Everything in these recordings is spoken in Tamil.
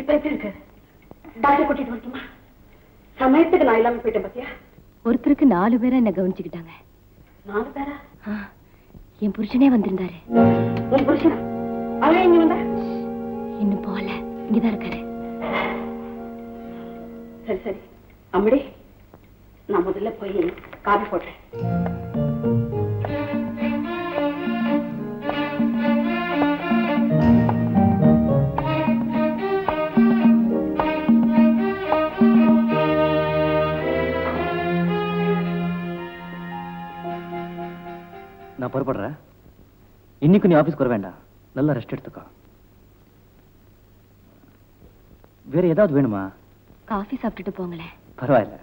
இப்ப எப்படி இருக்கு? டாக்டர் கூட்டிட்டு வரட்டுமா? சமயத்துக்கு நான் இல்லாம போயிட்டேன் பாத்தியா? ஒருத்தருக்கு 4 பேரை என்ன கவனிச்சுக்கிட்டாங்க. 4 பேரா? என் புருஷனே வந்திருந்தாரு. உன் புருஷனா? அவன் எங்க வந்தா? இன்னும் போல, இங்கதான் இருக்காரு. சரி சரி அம்மடி, நான் முதல்ல போய் காபி போட்டேன். நான் புறப்படுறேன். இன்னைக்கு நீ ஆபீஸ்க்கு வர வேண்டாம், நல்லா ரெஸ்ட் எடுத்துக்கோ. வேற ஏதாவது வேணுமா? காஃபி சாப்பிட்டுட்டு போங்களேன். பரவாயில்ல.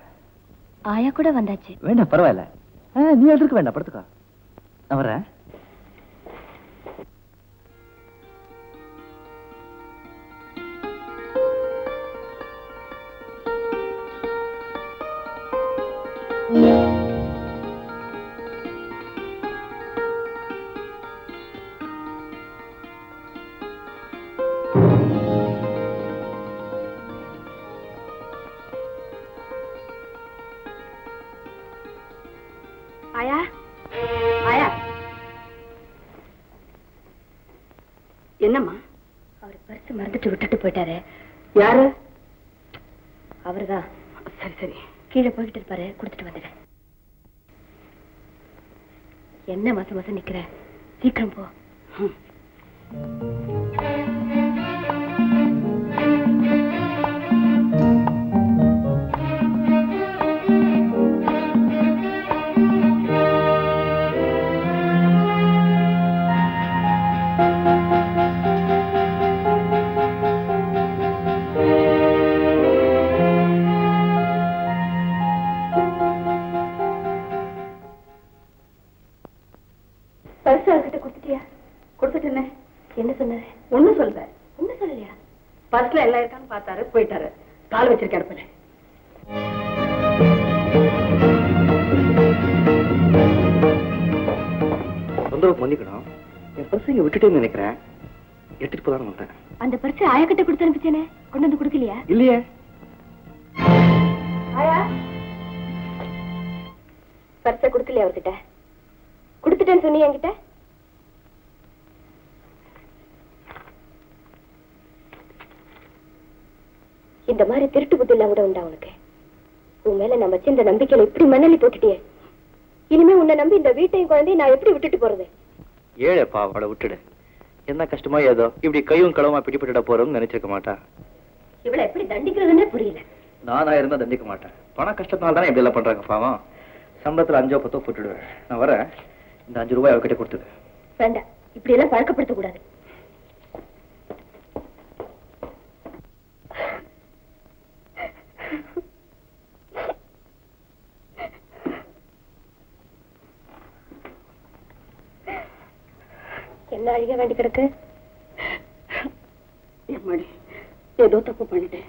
ஆயா கூட வந்தாச்சு. வேண்டாம் பரவாயில்ல, நீ எழுந்திருக்க வேண்டாம், படுத்துக்கோ. நான் வரேன். ஆயா ஆயா, என்னம்மா? அவர் பர்ஸ் மறந்துட்டு விட்டுட்டு போயிட்டாரு. யாரு? அவர்தான். சரி சரி, கீழே போய்கிட்டு இருப்பாரு, கொடுத்துட்டு வந்துடுறேன். என்ன மாசம் மாசம் நிக்கிற? சீக்கிரம் போ. பரிசு அவர்கிட்ட கொடுத்துட்டியா? கொடுத்துட்டேன். என்ன சொன்னாரு? ஒண்ணும் சொல்ல. ஒண்ணும் சொல்லலையா? பர்ஸ்ல எல்லாம் இருக்கான்னு பார்த்தாரு, போயிட்டாரு. கால் வச்சிருக்க அடுப்புல. தொந்தரவு மன்னிக்கணும், என் பர்ஸ் இங்க விட்டுட்டேன்னு நினைக்கிறேன். எடுத்துட்டு போதான் வந்தேன். அந்த பர்ஸ் ஆயா கிட்ட கொடுத்து அனுப்பிச்சேனே, கொண்டு வந்து கொடுக்கலையா? இல்லையே. ஆயா, பர்ஸ கொடுக்கலையா அவர்கிட்ட? கொடுத்துட்டேன்னு சொன்னீங்க என்கிட்ட. இந்த மாதிரி திருட்டு புத்தி எல்லாம் கூட உண்டா உனக்கு? உன் மேல நம்ம வச்சிருந்த நம்பிக்கையில இப்படி மண்ணலி போட்டுட்டியே. இனிமே உன்னை நம்பி இந்த வீட்டையும் குழந்தையும் நான் எப்படி விட்டுட்டு போறது? ஏழப்பா, அவளை விட்டுடு. என்ன கஷ்டமா ஏதோ இப்படி கையும் களவுமா பிடிபட்டுட போறோம்னு நினைச்சிருக்க மாட்டா. இவளை எப்படி தண்டிக்கிறதுன்னே புரியல. நானா இருந்தா தண்டிக்க மாட்டேன். பண கஷ்டத்தினால தானே இப்படி எல்லாம் பண்றாங்க பாவம். சம்பளத்துல 5 10 போட்டுடுவேன். நான் வரேன். இந்த 5 ரூபாய் அவகிட்ட கொடுத்துடு. வேண்டாம், இப்படி எல்லாம் பழக்கப்படுத்த கூடாது. என்ன அழுக வேண்டி கிடக்கு? எம்மாடி, ஏதோ தப்பு பண்ணிட்டேன்.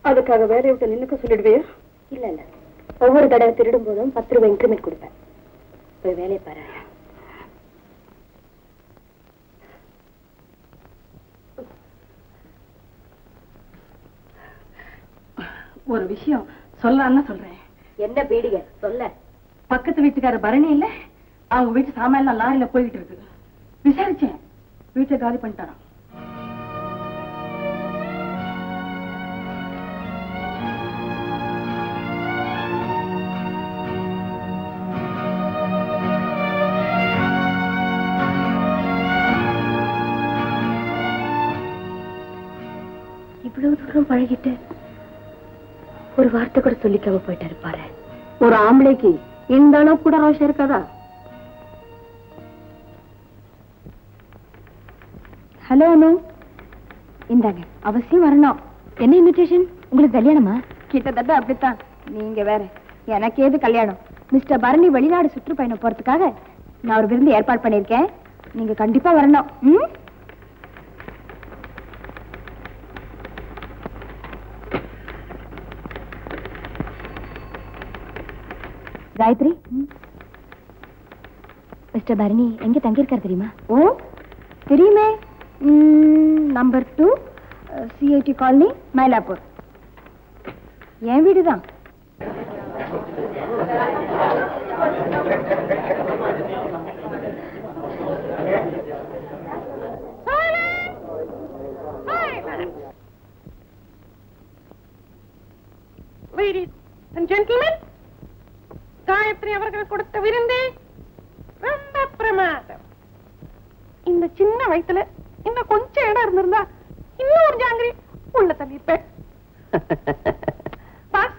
அதுக்காக வேலையை விட்டு நின்னுக்க சொல்லிடுவியா? இல்ல இல்ல, ஒவ்வொரு தடவை திருடும் போதும் 10 ரூபாய் இன்கிரிமெண்ட் கொடுப்பேன். போய் வேலையை பாரு. ஒரு விஷயம் சொல்லலான்னு சொல்றேன். என்ன பீடிக சொல்ல? பக்கத்து வீட்டுக்கார பரணி இல்ல, அவங்க வீட்டு சாமான் லாரியில போய்கிட்டு இருக்கு. விசாரிச்சேன், வீட்டை காலி பண்ணிட்டாராம். இவ்வளவு தூரம் பழகிட்டு ஒரு வார்த்தை கூட சொல்லிக்காம போயிட்டு இருப்பாரு. ஒரு ஆம்பளைக்கு இந்த அளவு கூட ரோஷம் இருக்காதா? ஹலோ அனு, இந்தாங்க, அவசியம் வரணும். என்ன இன்விடேஷன்? உங்களுக்கு கல்யாணமா? கிட்டத்தட்ட அப்படித்தான். நீங்க வேற, எனக்கு ஏது கல்யாணம்? மிஸ்டர் பரணி வெளிநாடு சுற்றுப்பயணம் போறதுக்காக நான் ஒரு விருந்து ஏற்பாடு பண்ணிருக்கேன். நீங்க கண்டிப்பா வரணும். காயத்ரி, மிஸ்டர் பரணி எங்க தங்கியிருக்காரு தெரியுமா? ஓ தெரியுமே. Number 2 CID colony, Mylapore. என் வீடுதான். Ladies and gentlemen, காயத்ரி அவர்கள் கொடுத்த விருந்து ரொம்ப பிரமாதம். இந்த சின்ன வயசுல இன்னும் கொஞ்சம் இடம் இருந்திருந்தா இன்னும் ஒரு ஜாங்கிரி உள்ள தள்ளிருப்பேன். பாஸ்,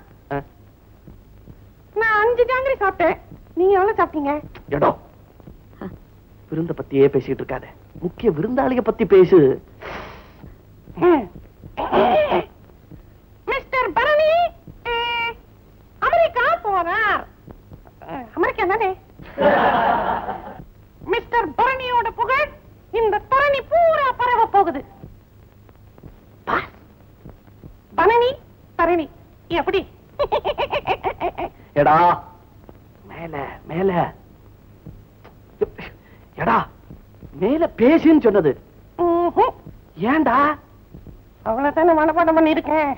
நான் 5 ஜாங்கிரி சாப்பிட்டேன். நீங்க எவ்வளவு சாப்பிட்டீங்க? இடம் விருந்த பத்தியே பேசிட்டு இருக்காத, முக்கிய விருந்தாளிய பத்தி பேசு. மிஸ்டர் பரணி அமெரிக்கா போறார். அமெரிக்கா தானே? மிஸ்டர் பரணியோட புகழ் இந்த தரணி பூரா பரவ போகுது. பரணி தரணி எப்படி? எடா மேல மேல, எடா மேல பேசுன்னு சொன்னது. ஏண்டா? அவ்வளவுதானே மனப்பாடம் பண்ணிருக்கேன்.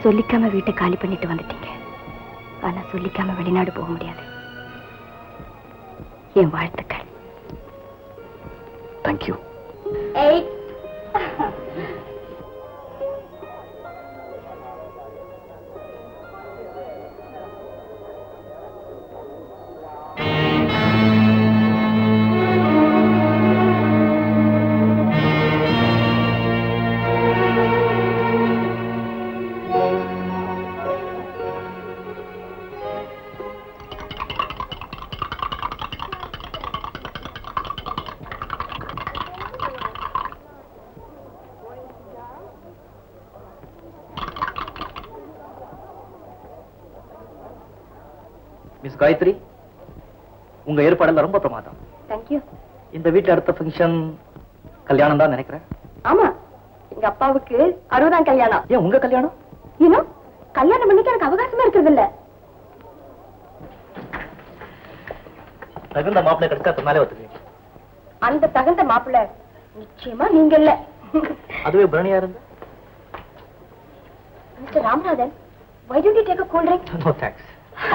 சொல்லிக்காம வீட்டை காலி பண்ணிட்டு வந்துட்டீங்க. ஆனா சொல்லிக்காம வெளிநாடு போக முடியாது. என் வாழ்த்துக்கள். தேங்க்யூ. மிஸ் காயத்ரி, உங்க ஏற்பாடுல ரொம்ப பிரமாதம். தேங்க்யூ. இந்த வீட்டுல அடுத்த ஃபங்க்ஷன் கல்யாணம் தான் நினைக்கிறேன். ஆமா, எங்க அப்பாவுக்கு 60ஆம் கல்யாணம். ஏன் உங்க கல்யாணம்? இன்னும் கல்யாணம் பண்ணிக்க எனக்கு அவகாசமே இருக்கிறது இல்ல. தகுந்த மாப்பிள்ளை கிடைச்சா சொன்னாலே ஒத்துக்குவீங்க. அந்த தகுந்த மாப்பிள்ளை நிச்சயமா நீங்க இல்ல. அதுவே பிரணியா இருந்து. Mister Ramanathan, why don't you take a cool drink? No thanks.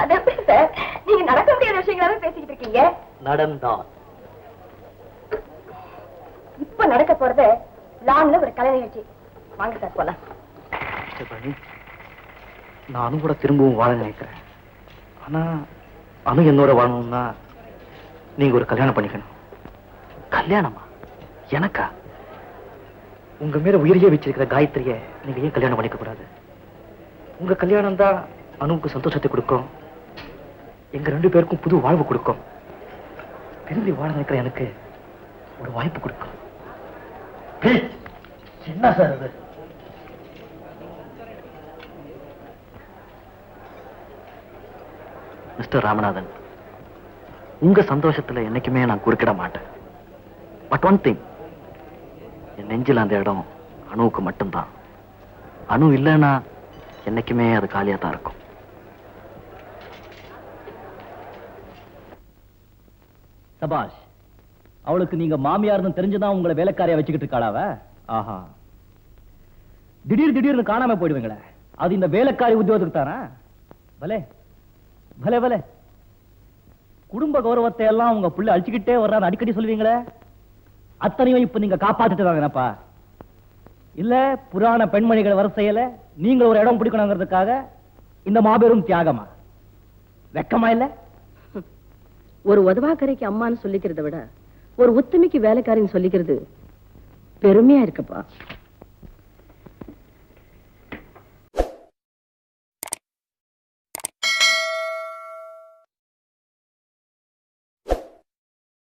அது எப்படி சார்? நீங்க நடக்க முடியாத விஷயங்களாவே பேசிக்கிட்டு இருக்கீங்க. நடந்தா இப்ப நடக்க போறது லான்ல ஒரு கலை நிகழ்ச்சி. வாங்க சார் போலாம். நானும் கூட திரும்பவும் வாழ நினைக்கிறேன். ஆனா அனு என்னோட வாழணும்னா நீங்க ஒரு கல்யாணம் பண்ணிக்கணும். கல்யாணமா? எனக்கா? உங்க மேல உயிரியே வச்சிருக்கிற காயத்ரிய நீங்க ஏன் கல்யாணம் பண்ணிக்க கூடாது? உங்க கல்யாணம் தான் அனுவுக்கு சந்தோஷத்தை கொடுக்கும், எங்க 2 பேருக்கும் புது வாழ்வு கொடுக்கும். திரும்பி வாழ நினைக்கிற எனக்கு ஒரு வாய்ப்பு கொடுக்கும். என்ன சார் அது? மிஸ்டர் ராமநாதன், உங்க சந்தோஷத்துல என்னைக்குமே நான் குறுக்கிட மாட்டேன். பட் ஒன் திங், என் நெஞ்சில் அந்த இடம் அணுவுக்கு மட்டும்தான். அணு இல்லைன்னா என்னைக்குமே அது காலியா தான் இருக்கும். சபாஷ், அவளுக்கு நீங்க மாமியார்னு தெரிஞ்சுதான் உங்களை வேலைக்காரியா வச்சுக்கிட்டு இருக்காளாவ? ஆஹா, திடீர்னு காணாம போயிடுவீங்களே, அது இந்த வேலைக்காரி உத்தியோகத்துக்கு தானா? பலே பலே பலே, குடும்ப கௌரவத்தை எல்லாம் உங்க புள்ள அழிச்சுக்கிட்டே வர்றான்னு அடிக்கடி சொல்லுவீங்களே, அத்தனையும் இப்ப நீங்க காப்பாத்திட்டு தாங்கப்பா. இல்ல புராண பெண்மணிகள் வரிசையில நீங்க ஒரு இடம் பிடிக்கணுங்கிறதுக்காக இந்த மாபெரும் தியாகமா? வெக்கமா இல்ல? ஒரு உதவாக்கரைக்கு அம்மான்னு சொல்லிக்கிறத விட ஒரு உத்தமிக்கு வேலைக்காரின்னு சொல்லிக்கிறது பெருமையா இருக்குப்பா.